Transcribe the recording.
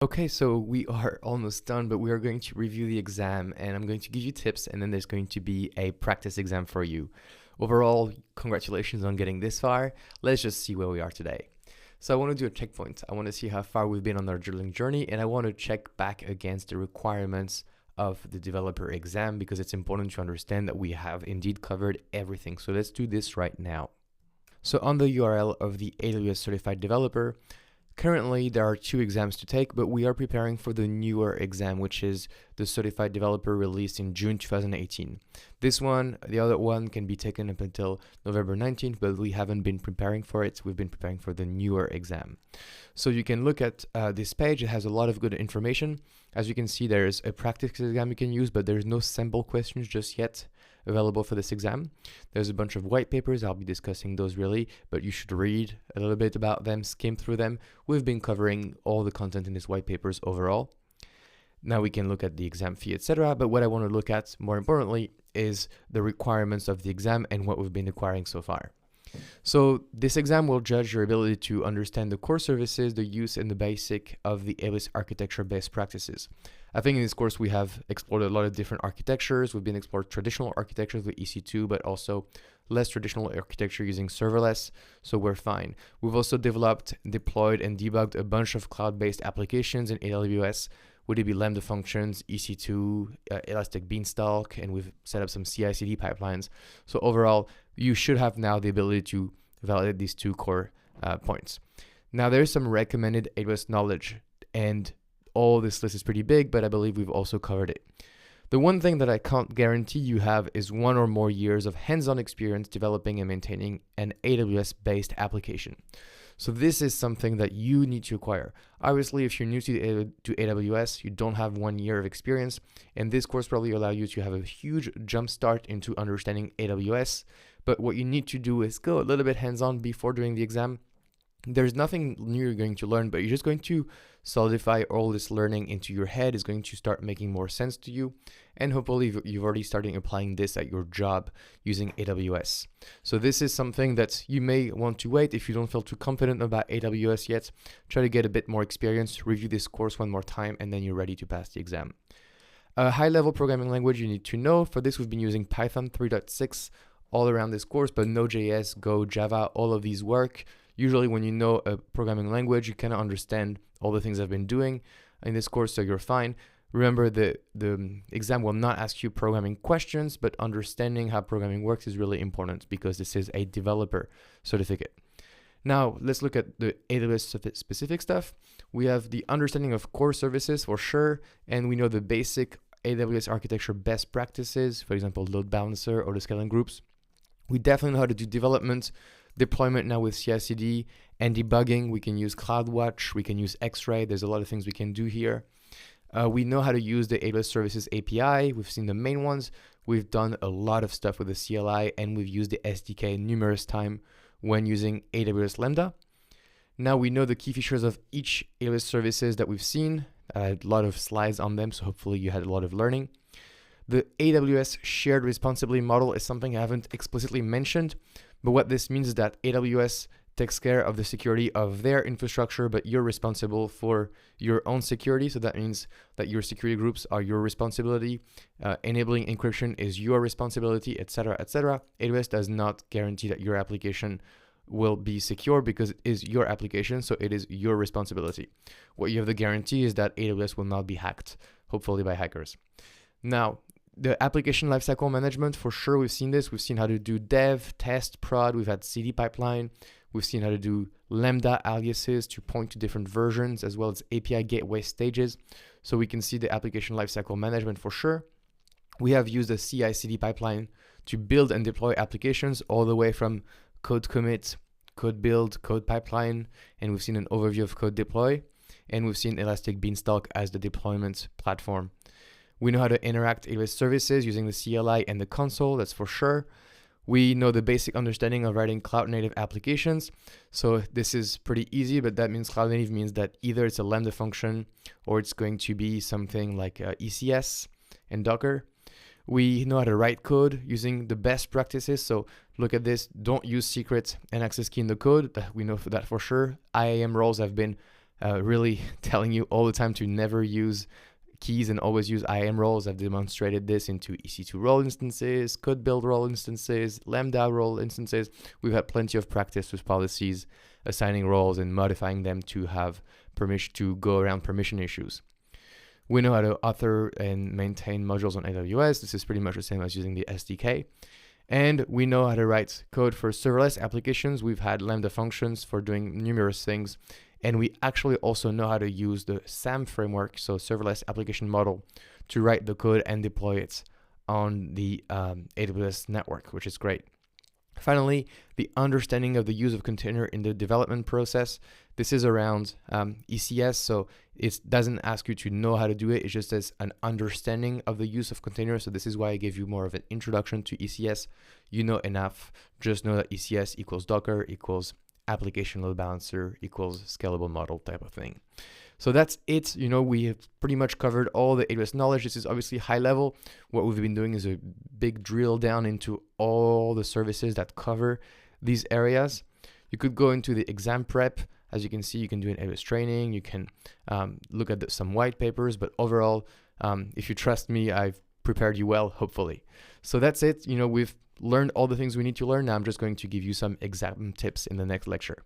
Okay, so we are almost done, but we are going to review the exam and I'm going to give you tips and then there's going to be a practice exam for you. Overall, congratulations on getting this far. Let's just see where we are today. So I want to do a checkpoint. I want to see how far we've been on our journaling journey and I want to check back against the requirements of the developer exam because it's important to understand that we have indeed covered everything. So let's do this right now. So on the URL of the AWS Certified Developer, currently, there are 2 exams to take, but we are preparing for the newer exam, which is the Certified Developer released in June 2018. This one, the other one can be taken up until November 19th, but we haven't been preparing for it. We've been preparing for the newer exam. So you can look at this page. It has a lot of good information. As you can see, there's a practice exam you can use, but there's no sample questions just yet available for this exam. There's a bunch of white papers. I'll be discussing those really, but you should read a little bit about them, skim through them. We've been covering all the content in these white papers overall. Now we can look at the exam fee, etc. But what I want to look at more importantly is the requirements of the exam and what we've been acquiring so far. So this exam will judge your ability to understand the core services, the use and the basic of the AWS architecture best practices. I think in this course we have explored a lot of different architectures. We've been explored traditional architectures with EC2, but also less traditional architecture using serverless, so we're fine. We've also developed, deployed, and debugged a bunch of cloud-based applications in AWS, would it be Lambda functions, EC2, Elastic Beanstalk, and we've set up some CI/CD pipelines. So overall, you should have now the ability to validate these 2 core points. Now there's some recommended AWS knowledge, and all this list is pretty big, but I believe we've also covered it. The one thing that I can't guarantee you have is 1 or more years of hands-on experience developing and maintaining an AWS-based application. So this is something that you need to acquire. Obviously, if you're new to AWS, you don't have 1 year of experience, and this course probably allow you to have a huge jump start into understanding AWS. But what you need to do is go a little bit hands-on before doing the exam. There's nothing new you're going to learn, but you're just going to solidify all this learning into your head. Is going to start making more sense to you. And hopefully you've already started applying this at your job using AWS. So this is something that you may want to wait if you don't feel too confident about AWS yet. Try to get a bit more experience, review this course 1 more time, and then you're ready to pass the exam. A high-level programming language you need to know. For this, we've been using Python 3.6 all around this course, but Node.js, Go, Java, all of these work. Usually when you know a programming language, you kind of understand all the things I've been doing in this course, so you're fine. Remember, the exam will not ask you programming questions, but understanding how programming works is really important because this is a developer certificate. Now, let's look at the AWS specific stuff. We have the understanding of core services for sure, and we know the basic AWS architecture best practices, for example, load balancer or the scaling groups. We definitely know how to do development, deployment now with CI/CD, and debugging. We can use CloudWatch, we can use X-Ray. There's a lot of things we can do here. We know how to use the AWS Services API. We've seen the main ones. We've done a lot of stuff with the CLI, and we've used the SDK numerous times when using AWS Lambda. Now we know the key features of each AWS services that we've seen. I had a lot of slides on them, so hopefully you had a lot of learning. The AWS shared responsibility model is something I haven't explicitly mentioned, but what this means is that AWS takes care of the security of their infrastructure, but you're responsible for your own security. So that means that your security groups are your responsibility. Enabling encryption is your responsibility, etc., etc. AWS does not guarantee that your application will be secure because it is your application, so it is your responsibility. What you have the guarantee is that AWS will not be hacked, hopefully by hackers. Now, the application lifecycle management, for sure, we've seen this. We've seen how to do dev, test, prod. We've had CD pipeline. We've seen how to do Lambda aliases to point to different versions, as well as API gateway stages. So we can see the application lifecycle management for sure. We have used a CI/CD pipeline to build and deploy applications all the way from code commit, code build, code pipeline, and we've seen an overview of code deploy, and we've seen Elastic Beanstalk as the deployment platform. We know how to interact with services using the CLI and the console, that's for sure. We know the basic understanding of writing cloud native applications. So this is pretty easy, but that means cloud native means that either it's a Lambda function or it's going to be something like ECS and Docker. We know how to write code using the best practices. So look at this, don't use secret and access key in the code. We know that for sure. IAM roles have been really telling you all the time to never use keys and always use IAM roles. I've demonstrated this into EC2 role instances, code build role instances, Lambda role instances. We've had plenty of practice with policies, assigning roles and modifying them to have permission to go around permission issues. We know how to author and maintain modules on AWS. This is pretty much the same as using the SDK. And we know how to write code for serverless applications. We've had Lambda functions for doing numerous things. And we actually also know how to use the SAM framework, so serverless application model, to write the code and deploy it on the AWS network, which is great. Finally, the understanding of the use of container in the development process. This is around ECS, so it doesn't ask you to know how to do it. It just says an understanding of the use of containers. So this is why I gave you more of an introduction to ECS. You know enough. Just know that ECS equals Docker equals application load balancer equals scalable model type of thing. So that's it. We have pretty much covered all the AWS knowledge. This is obviously high level. What we've been doing is a big drill down into all the services that cover these areas. You could go into the exam prep. As you can see, you can do an AWS training. You can look at some white papers. But overall, if you trust me, I've prepared you well, hopefully. So that's it. We've learned all the things we need to learn. Now I'm just going to give you some exam tips in the next lecture.